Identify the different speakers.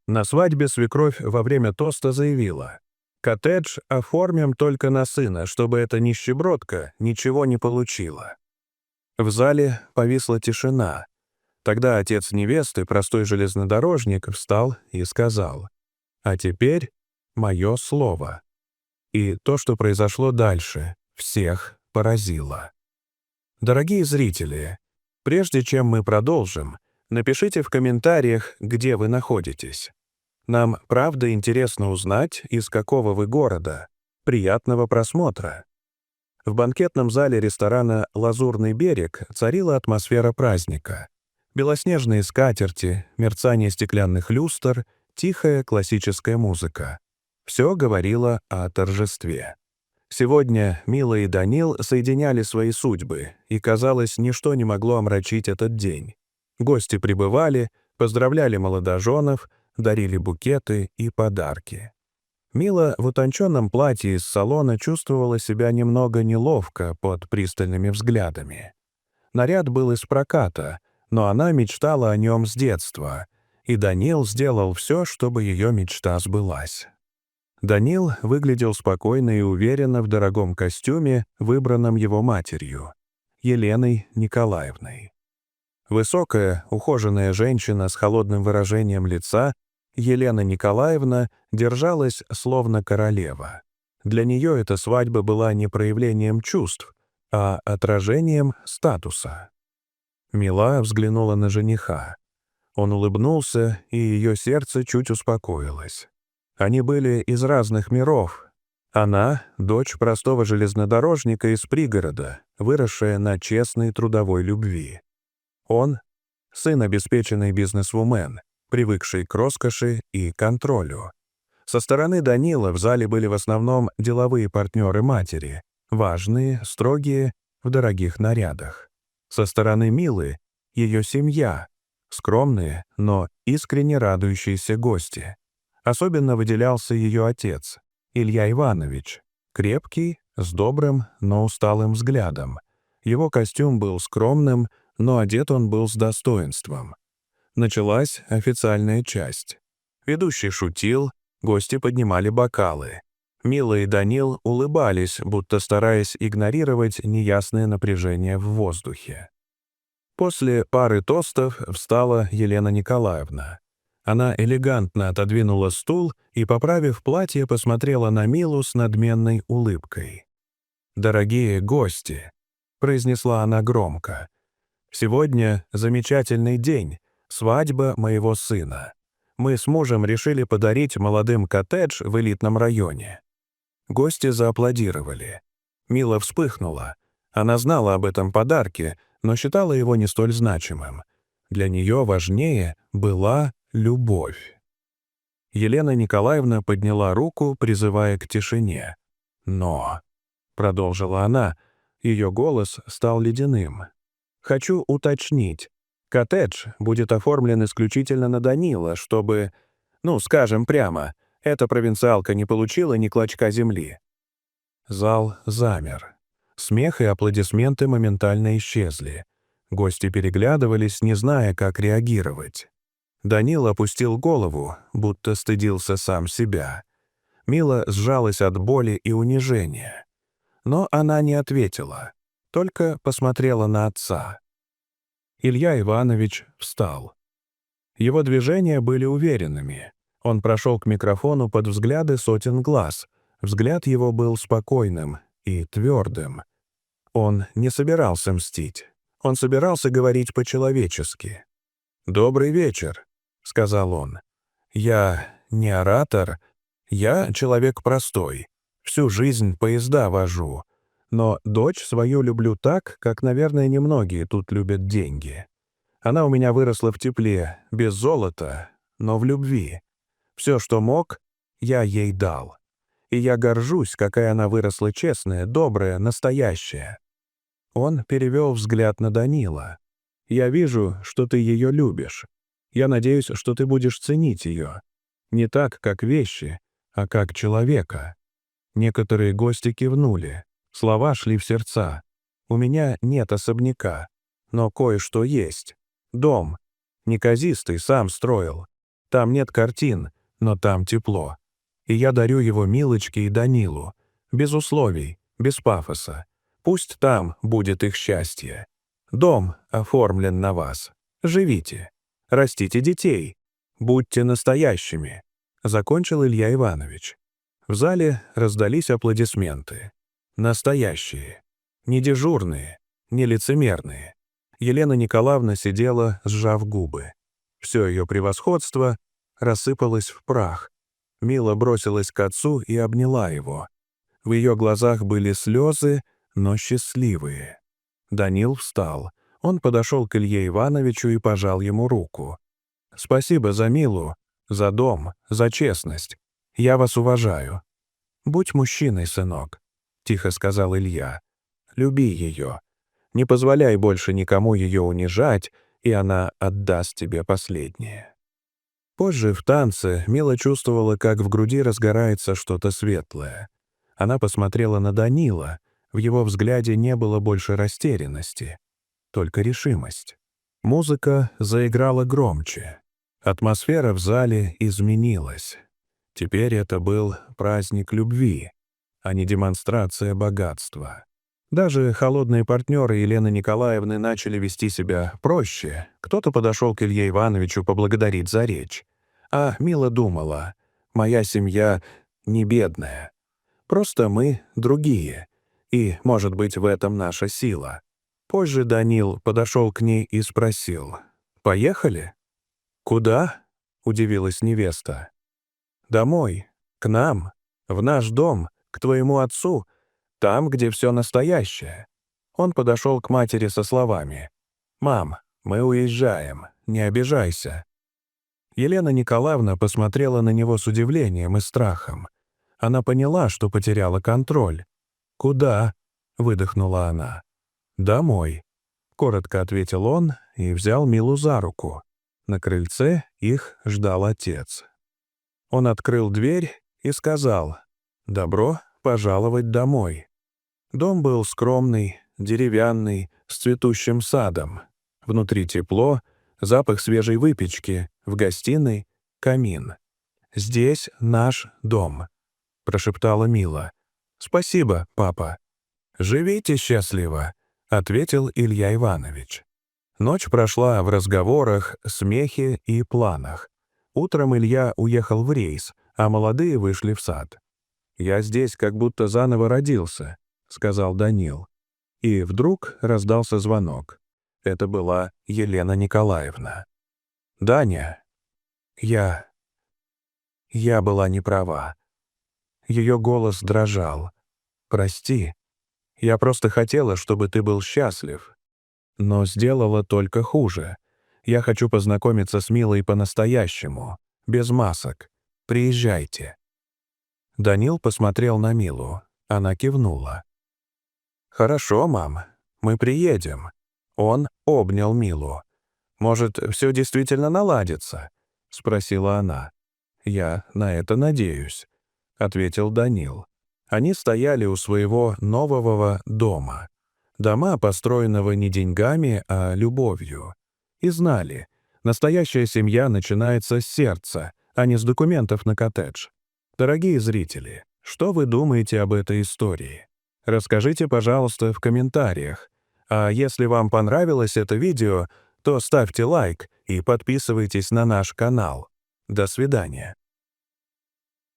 Speaker 1: На свадьбе свекровь во время тоста заявила: «Коттедж оформим только на сына, чтобы эта нищебродка ничего не получила». В зале повисла тишина. Тогда отец невесты, простой железнодорожник, встал и сказал: «А теперь мое слово». И то, что произошло дальше, всех поразило. Дорогие зрители, прежде чем мы продолжим, напишите в комментариях, где вы находитесь. Нам правда интересно узнать, из какого вы города. Приятного просмотра! В банкетном зале ресторана «Лазурный берег» царила атмосфера праздника. Белоснежные скатерти, мерцание стеклянных люстр, тихая классическая музыка. Все говорило о торжестве. Сегодня Мила и Данил соединяли свои судьбы, и, казалось, ничто не могло омрачить этот день. Гости прибывали, поздравляли молодоженов, дарили букеты и подарки. Мила в утонченном платье из салона чувствовала себя немного неловко под пристальными взглядами. Наряд был из проката, но она мечтала о нем с детства, и Данил сделал все, чтобы ее мечта сбылась. Данил выглядел спокойно и уверенно в дорогом костюме, выбранном его матерью, Еленой Николаевной. Высокая, ухоженная женщина с холодным выражением лица, Елена Николаевна, держалась словно королева. Для нее эта свадьба была не проявлением чувств, а отражением статуса. Мила взглянула на жениха. Он улыбнулся, и ее сердце чуть успокоилось. Они были из разных миров. Она — дочь простого железнодорожника из пригорода, выросшая на честной трудовой любви. Он — сын обеспеченной бизнесвумен, привыкший к роскоши и контролю. Со стороны Данила в зале были в основном деловые партнеры матери, важные, строгие, в дорогих нарядах. Со стороны Милы — ее семья, скромные, но искренне радующиеся гости. Особенно выделялся ее отец, Илья Иванович, крепкий, с добрым, но усталым взглядом. Его костюм был скромным, но одет он был с достоинством. Началась официальная часть. Ведущий шутил, гости поднимали бокалы. Мила и Данил улыбались, будто стараясь игнорировать неясное напряжение в воздухе. После пары тостов встала Елена Николаевна. Она элегантно отодвинула стул и, поправив платье, посмотрела на Милу с надменной улыбкой. «Дорогие гости», — произнесла она громко, — «сегодня замечательный день, свадьба моего сына. Мы с мужем решили подарить молодым коттедж в элитном районе». Гости зааплодировали. Мила вспыхнула. Она знала об этом подарке, но считала его не столь значимым. Для нее важнее была любовь. Елена Николаевна подняла руку, призывая к тишине. «Но», — продолжила она, ее голос стал ледяным, — «хочу уточнить. Коттедж будет оформлен исключительно на Данила, чтобы, скажем прямо, эта провинциалка не получила ни клочка земли». Зал замер. Смех и аплодисменты моментально исчезли. Гости переглядывались, не зная, как реагировать. Данил опустил голову, будто стыдился сам себя. Мила сжалась от боли и унижения. Но она не ответила, только посмотрела на отца. Илья Иванович встал. Его движения были уверенными. Он прошел к микрофону под взгляды сотен глаз. Взгляд его был спокойным и твердым. Он не собирался мстить. Он собирался говорить по-человечески. «Добрый вечер», — сказал он. «Я не оратор, я человек простой. Всю жизнь поезда вожу. Но дочь свою люблю так, как, наверное, немногие тут любят деньги. Она у меня выросла в тепле, без золота, но в любви. Все, что мог, я ей дал. И я горжусь, какая она выросла честная, добрая, настоящая». Он перевел взгляд на Данила. «Я вижу, что ты ее любишь. Я надеюсь, что ты будешь ценить ее. Не так, как вещи, а как человека». Некоторые гости кивнули. Слова шли в сердца. «У меня нет особняка, но кое-что есть. Дом. Неказистый, сам строил. Там нет картин, но там тепло. И я дарю его Милочке и Данилу. Без условий, без пафоса. Пусть там будет их счастье. Дом оформлен на вас. Живите. Растите детей. Будьте настоящими. Закончил Илья Иванович. В зале раздались аплодисменты. Настоящие. Не дежурные, не лицемерные. Елена Николаевна сидела, сжав губы. Все ее превосходство рассыпалось в прах. Мила бросилась к отцу и обняла его. В ее глазах были слезы, но счастливые. Данил встал. Он подошел к Илье Ивановичу и пожал ему руку. «Спасибо за Милу, за дом, за честность. Я вас уважаю. Будь мужчиной, сынок», — тихо сказал Илья. «Люби ее. Не позволяй больше никому ее унижать, и она отдаст тебе последнее». Позже в танце Мила чувствовала, как в груди разгорается что-то светлое. Она посмотрела на Данила. В его взгляде не было больше растерянности, только решимость. Музыка заиграла громче. Атмосфера в зале изменилась. Теперь это был праздник любви, а не демонстрация богатства. Даже холодные партнеры Елены Николаевны начали вести себя проще. Кто-то подошел к Илье Ивановичу поблагодарить за речь. А Мила думала: «Моя семья не бедная. Просто мы другие. И, может быть, в этом наша сила». Позже Данил подошел к ней и спросил: «Поехали?» «Куда?» — удивилась невеста. «Домой. К нам. В наш дом. К твоему отцу. Там, где все настоящее». Он подошел к матери со словами: «Мам, мы уезжаем. Не обижайся». Елена Николаевна посмотрела на него с удивлением и страхом. Она поняла, что потеряла контроль. «Куда?» — выдохнула она. «Домой», — коротко ответил он и взял Милу за руку. На крыльце их ждал отец. Он открыл дверь и сказал: «Добро пожаловать домой». Дом был скромный, деревянный, с цветущим садом. Внутри тепло, запах свежей выпечки, в гостиной — камин. «Здесь наш дом», — прошептала Мила. «Спасибо, папа». «Живите счастливо», — ответил Илья Иванович. Ночь прошла в разговорах, смехе и планах. Утром Илья уехал в рейс, а молодые вышли в сад. «Я здесь как будто заново родился», — сказал Данил. И вдруг раздался звонок. Это была Елена Николаевна. «Даня, я была не права». Ее голос дрожал. «Прости. Я просто хотела, чтобы ты был счастлив. Но сделала только хуже. Я хочу познакомиться с Милой по-настоящему, без масок. Приезжайте». Данил посмотрел на Милу. Она кивнула. «Хорошо, мам, мы приедем». Он обнял Милу. «Может, все действительно наладится?» — спросила она. «Я на это надеюсь», — ответил Данил. Они стояли у своего нового дома. Дома, построенного не деньгами, а любовью. И знали, настоящая семья начинается с сердца, а не с документов на коттедж. Дорогие зрители, что вы думаете об этой истории? Расскажите, пожалуйста, в комментариях. А если вам понравилось это видео, то ставьте лайк и подписывайтесь на наш канал. До свидания.